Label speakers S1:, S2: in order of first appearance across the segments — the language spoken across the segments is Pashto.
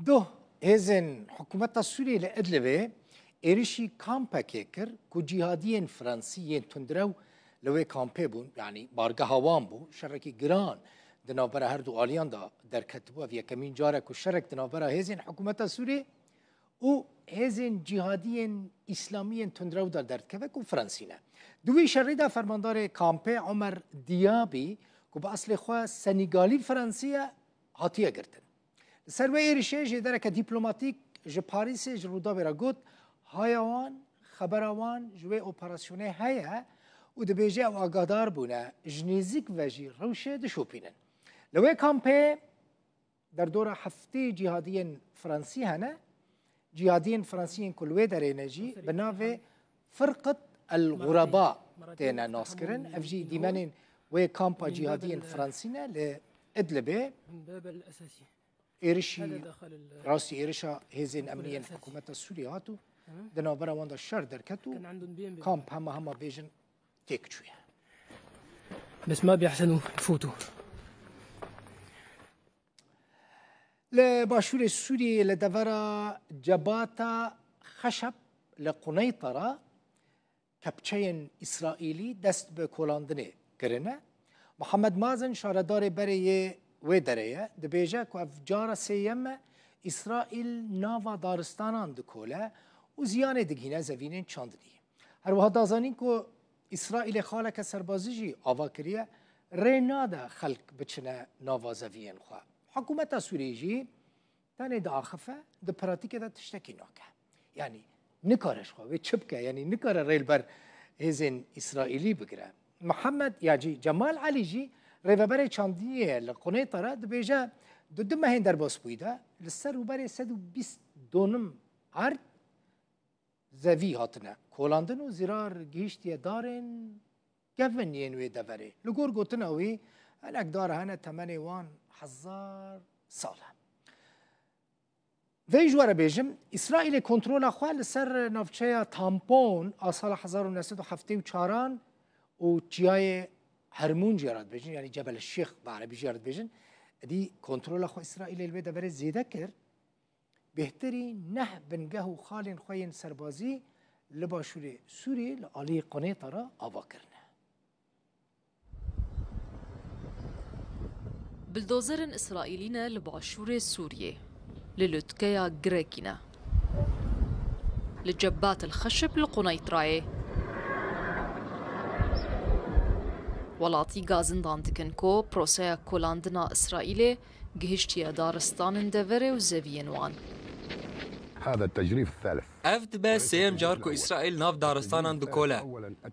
S1: دو هزن حکومت سوریه لإدلبه ایرشی کامپا کر کو جهادیین فرانسیین تندرو لوی کامپه بون یعنی بارگاه هوان بو شرکی گران دنابرا هر دو آلیان دا در کتبو و یکمین جاره کو شرک دنابرا هزن حکومت سوریه او هزن جهادیین اسلامیین تندرو دا درد که کو فرانسینه دوی شری دا فرماندار کامپه عمر دیابی کو با اصل خواه سنیگالی فرانسیه هاتیه گرتن سر و ایرشه جه درک دیپلماتیک جه پاریس جه رودا برا گوت هایوان خبروان جوه اپراسیونه هیا و ده بیجه او آگادار بونه جنیزیک و جی روشه ده شوپینن لوه کامپه در دور هفته جهادیین فرانسی هنه جهادیین فرانسیین کلوه در نجی بناوه فرقة الغرباء تینا ناس کرن افجی دیمانین و کامپا جهادیین فرانسینه لإدلبه إيرشي راسي إيرشا هزين أمنيا حكومة سوريا هاتو دنابرا واندا الشر دركتو كامب هما بيجن تيك شوية
S2: بس ما بيحسنوا يفوتوا
S1: لباشور السوري لدفرا جباتا خشب لقنيطرة كبتشين إسرائيلي دست بكولاندني كرنا محمد مازن شاردار بري و دریه دبیجه که افجار سیم اسرائیل ناوا دارستانان دکوله و زیان دگینه زوینین چاندنی هر وها دازانین که اسرائیل خالک سربازیجی آوا کریه ریناده خلق بچنه ناوا زوین خواه حکومت سوریجی تانه دا آخفه دا پراتیک دا تشتکی ناکه یعنی نکارش خواه و چپکه یعنی نکاره ریل بر هزین اسرائیلی بگره محمد یاجی جمال علی جی ریوبر چاندیه لقنه طرا دبیجه دو مهین در باس بویده لسر و بر 120 دونم عرض زوی هاتنه کولاندن و زیرار گیشتیه دارن گفن ینوی دوره لگور گوتن اوی هنک داره هنه تمنی وان 1000 ساله وی جواره بیجم اسرائیل کنترول خواه لسر نافچه تامپون آسال 1974 و چیای هرمون جرات بيجن يعني جبل الشيخ بعربي جرات بيجن دي كنترول اخو اسرائيل البيدا بري زيدا كر بهتري نه بنجهو خالين خوين سربازي لباشوري سوري لآلي قنيطرة آوا كرنا
S3: بلدوزرن إسرائيلينا لباشوري سوريا للوتكيا جريكينا لجبات الخشب لقنيطراي ولاتی گازندان دکن کو پروسه کولاندنا اسرائیل گهشتی دارستان دوره و زوینوان.
S4: هذا التجريف الثالث.
S5: افد به سیم جار کو اسرائیل ناف دارستان دکوله.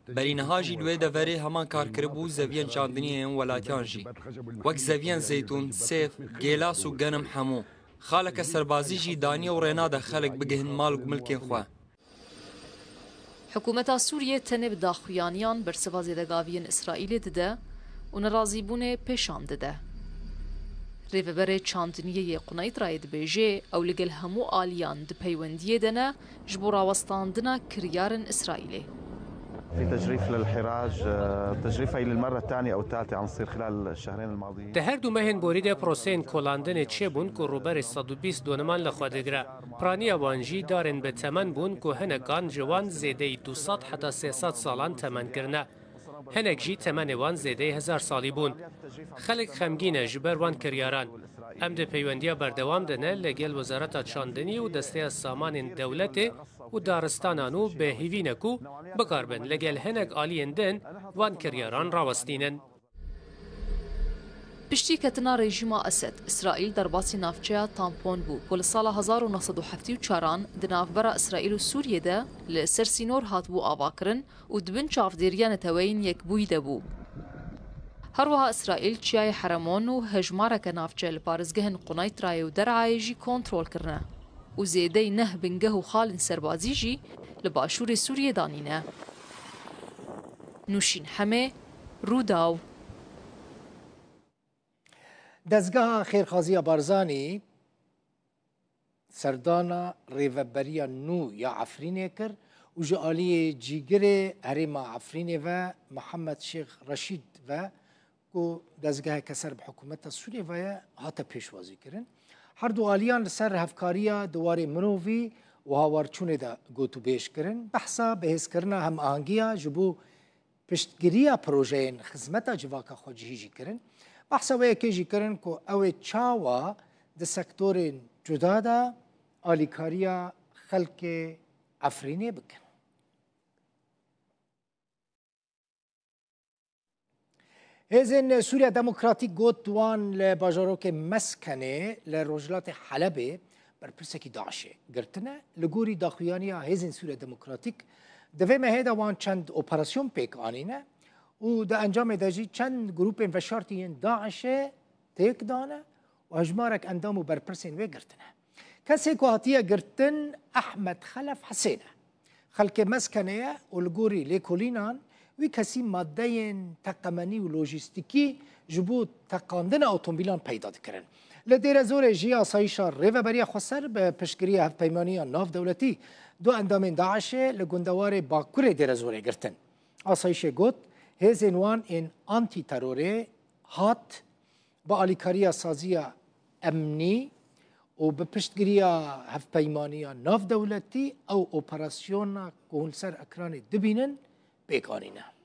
S5: بری نهاجی دوی دوره همان کار کربو زوین چاندنی ولاتیان جی. وقت زوین زیتون سیف گیلاس و گنم حمو. خالک سربازی جی دانی و رناد خلق بگهن مال و ملکین خواه.
S3: حکومت سوریه تنه به داخویانیان بر سوازی دگاوین اسرائیل دده و نرازیبونه پیشان دده. ریوبر چاندنیه قنیطرای دبیجه او لگل همو آلیان دپیوندیه دنه جبورا وستاندنه کریارن اسرائیلی.
S6: في تجريف للحراج تجريف هي للمرة الثانية أو الثالثة عم تصير خلال الشهرين الماضيين.
S2: تهردو مهن بوريده پروسين كولاندن تشيبون كو روبر 120 دونمان لخوادگرا برانيا وانجي دارن به تمن بون كو هنکان جوان زيده 200 حتى 300 سالان تمن کرنا. هنک جي تمن وان زيده 1000 سالي بون. خلق خمگين جبر وان كرياران. ام ده پیوندیا بردوام دنه لگل وزارت چاندنی و دسته سامان دولت و دارستانانو به هیوینکو بکاربن لگل هنگ آلیندن وان کریاران راوستینن.
S3: پشتی کتنا رژیم اسد اسرائیل در باسی نافچه تامپون بو کل سال 1974 دنافبرا اسرائیل و سوریه ده لسر سینور هات بو آواکرن و دبن چافدیریان توین یک بوی ده بو. هر وها اسرائیل چیای حرمون و هجمارک نافچه لپارزگهن قنیطرای و درعای جی کنترول کرنه و زیده نه بنگه و خال سربازی جی لباشور سوریه دانینه. نوشین همه روداو
S1: دزگاه خیرخازی بارزانی سردانا ریوبریا نو یا عفرینه کر و جالی جیگر هرما عفرینه و محمد شیخ رشید و کو دزگاه کسر به حکومت سوریه و هات پیشوازی کردن هەردوو ئالیان لەسەر هەفکاریە دووارێ مرۆڤی و هاوارچوونێدا گوت و بێشکردن بەحسا بەهێزکردنا هەمئاهەنگیە ji bo piştgiriya projeyên xizmeta civaka xwe cihî jî kirin. Behsa wê jî kirin ku ew ê çawa di sektorên cuda da alîkariya xelkê Efrînê bikin. Hêzên Sûriya Demokratîk got wan li bajarokê Meskenê li Rojhilatê Helebê berpirsekî Daişê girtine li gorî daxuyaniya Hêzên Sûriya Demokratîk di vê mehê de wan çend operasyon pêk anîne û di encamê de jî çend grûpên veşartî yên Daişê têk dane û hejmarek endam û berpirsên wê girtine. Kesê ku hatiye girtin Ehmed Xelef Hesên e. Xelkê Meskenê ye û li gorî lêkolînan wî kesî maddeyên teqemenî û lojîstîkî ji bo teqandina otomobîlan peyda dikirin. Li Dêrezorê jî asayîşa rêveberiya Xweser bi piştgiriya hevpeymaniya navdewletî du endamên Daişê li gundewarê Bakurê Dêrezorê girtin. Asayîşê got hêzên wan ên antîterorê hat bi alîkariya saziya emnî û bi piştgiriya hevpeymaniya navdewletî ew operasyona ku hûn ser ekranê dibînin pêk anîne.